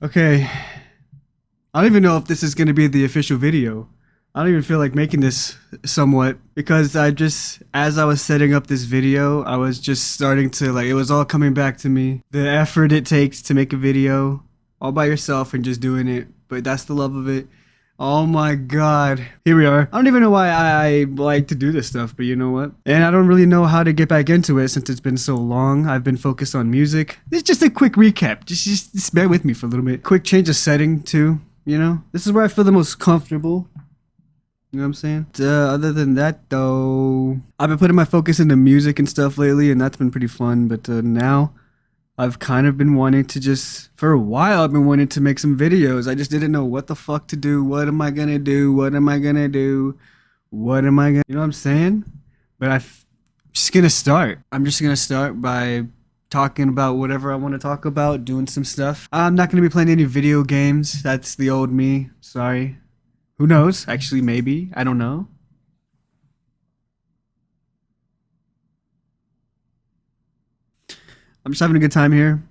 Okay, I don't even know if this is gonna be the official video. I don't even feel like making this somewhat because as I was setting up this video, I was just starting to like, it was all coming back to me. The effort it takes to make a video all by yourself and just doing it, but that's the love of it. Oh my god. Here we are. I don't even know why I like to do this stuff, but you know what? And I don't really know how to get back into it since it's been so long. I've been focused on music. This is just a quick recap. Just bear with me for a little bit. Quick change of setting too, you know? This is where I feel the most comfortable. You know what I'm saying? Other than that though, I've been putting my focus into music and stuff lately and that's been pretty fun, but now I've kind of been wanting to for a while, I've been wanting to make some videos. I just didn't know what the fuck to do. What am I gonna do? What am I gonna do? What am I gonna, you know what I'm saying? But I'm just gonna start. I'm just gonna start by talking about whatever I want to talk about, doing some stuff. I'm not gonna be playing any video games. That's the old me. Sorry. Who knows? Actually, maybe. I don't know. I'm just having a good time here.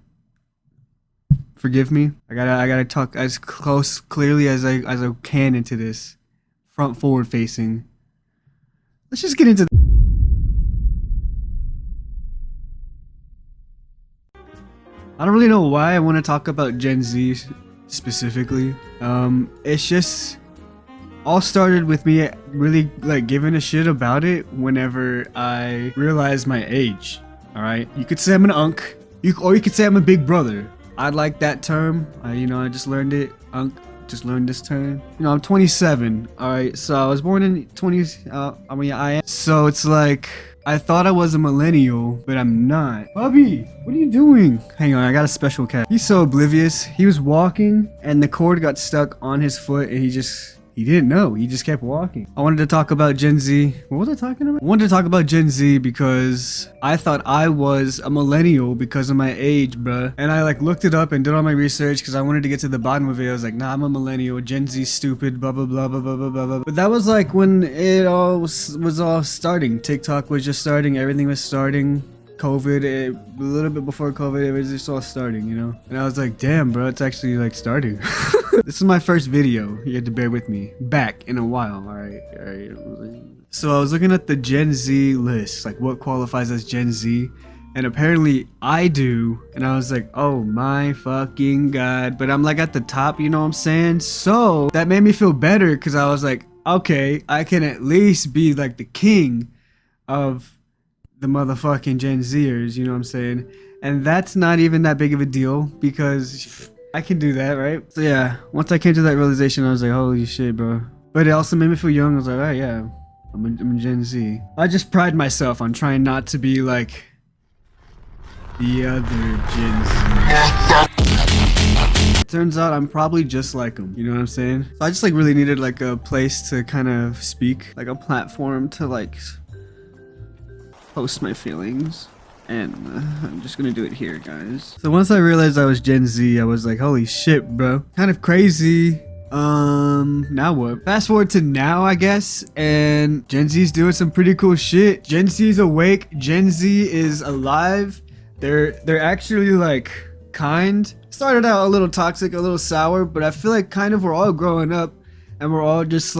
Forgive me. I gotta talk as clearly as I can into this. Front forward facing. Let's just get into I don't really know why I want to talk about Gen Z specifically. It's just all started with me really like giving a shit about it whenever I realized my age. Alright, you could say I'm an unk, or you could say I'm a big brother. I like that term. You know, I just learned it. Unk, just learned this term. You know, I'm 27. Alright, so I was born in 20s. I am. So it's like, I thought I was a millennial, but I'm not. Bubby, what are you doing? Hang on, I got a special cat. He's so oblivious. He was walking, and the cord got stuck on his foot, and he didn't know. He just kept walking. I wanted to talk about Gen Z. What was I talking about? I wanted to talk about Gen Z because I thought I was a millennial because of my age, bruh. And I like looked it up and did all my research because I wanted to get to the bottom of it. I was like, nah, I'm a millennial. Gen Z stupid, blah, blah, blah, blah, blah, blah, blah, blah. But that was like when it all was all starting. TikTok was just starting. Everything was starting. COVID, a little bit before COVID, it was just all starting, you know? And I was like, damn, bro, it's actually like starting. This is my first video. You had to bear with me. Back in a while, alright. So I was looking at the Gen Z list, like what qualifies as Gen Z, and apparently I do. And I was like, oh my fucking god. But I'm like at the top, you know what I'm saying? So that made me feel better because I was like, okay, I can at least be like the king of the motherfucking Gen Zers, you know what I'm saying? And that's not even that big of a deal because I can do that, right? So yeah, once I came to that realization, I was like, holy shit, bro. But it also made me feel young. I was like, oh yeah, I'm a Gen Z. I just pride myself on trying not to be like the other Gen Z. It turns out I'm probably just like them, you know what I'm saying? So I just like really needed like a place to kind of speak, like a platform to like post my feelings, and I'm just gonna do it here, guys. So once I realized I was Gen Z, I was like, holy shit, bro, kind of crazy. Now what? Fast forward to now, I guess, and Gen Z's doing some pretty cool shit. Gen Z's awake. Gen Z is alive. They're actually like kind. Started out a little toxic, a little sour, but I feel like kind of we're all growing up and we're all just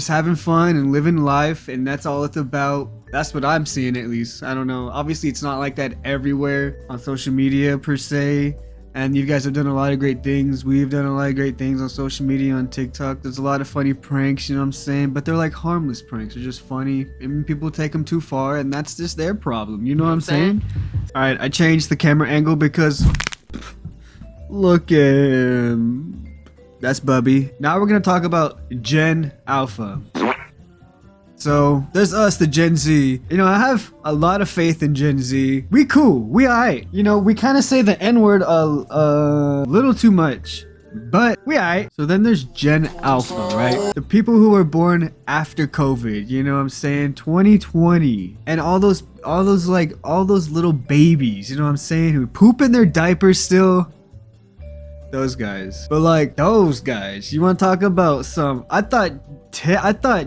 having fun and living life, and that's all it's about. That's what I'm seeing, at least. I don't know. Obviously, it's not like that everywhere on social media per se. And you guys have done a lot of great things. We've done a lot of great things on social media, on TikTok. There's a lot of funny pranks, you know what I'm saying? But they're like harmless pranks. They're just funny. And people take them too far, and that's just their problem. You know what I'm saying? Alright, I changed the camera angle because look at him. That's Bubby. Now we're going to talk about Gen Alpha. So there's us, the Gen Z. You know, I have a lot of faith in Gen Z. We cool. We alright. You know, we kind of say the N-word a little too much, but we alright. So then there's Gen Alpha, right? The people who were born after COVID. You know what I'm saying? 2020, and all those little babies. You know what I'm saying? Who poop in their diapers still. Those guys. But like those guys, you want to talk about some? I thought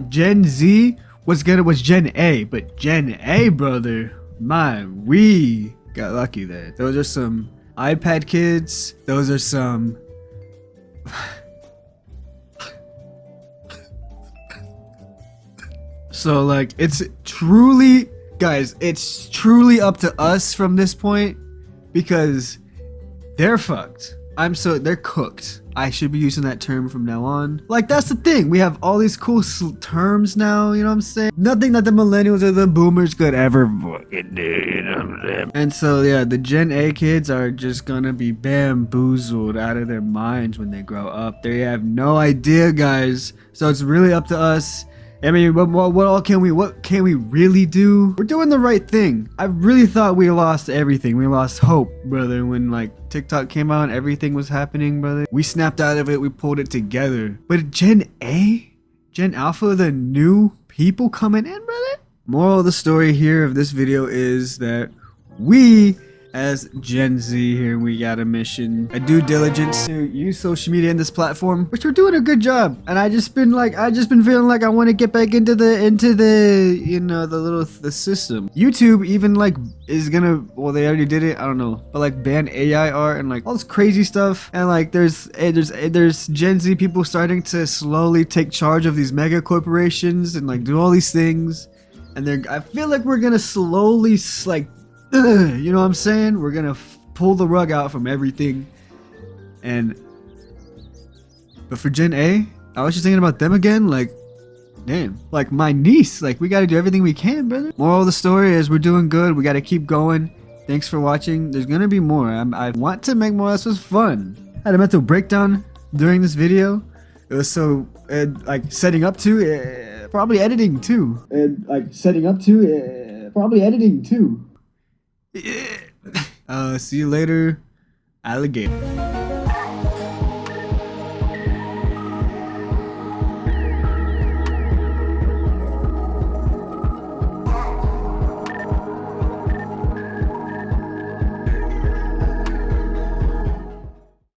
Gen Z was Gen A, but Gen A, brother, man, we got lucky there. Those are some iPad kids. Those are some So like, it's truly, guys, it's truly up to us from this point, because they're fucked. They're cooked. I should be using that term from now on. Like, that's the thing. We have all these cool terms now, you know what I'm saying? Nothing that the millennials or the boomers could ever fucking do, you know what I'm saying? And so, yeah, the Gen A kids are just gonna be bamboozled out of their minds when they grow up. They have no idea, guys. So it's really up to us. I mean, what can we really do? We're doing the right thing. I really thought we lost everything. We lost hope, brother, when like TikTok came out and everything was happening, brother. We snapped out of it. We pulled it together. But Gen A, Gen Alpha, the new people coming in, brother. Moral of the story here of this video is that we, as Gen Z here, we got a mission, a due diligence to use social media in this platform, which we're doing a good job. And I just been feeling like I want to get back into the you know, the system. YouTube even like is gonna, well, they already did it, I don't know, but like ban AI art and like all this crazy stuff. And like there's Gen Z people starting to slowly take charge of these mega corporations and like do all these things. And I feel like we're gonna slowly like, you know what I'm saying? We're gonna pull the rug out from everything. But for Gen A, I was just thinking about them again. Like, damn, like my niece. Like, we gotta do everything we can, brother. Moral of the story is we're doing good. We gotta keep going. Thanks for watching. There's gonna be more. I want to make more. This was fun. I had a mental breakdown during this video. It was so like setting up to probably editing too. See you later, alligator.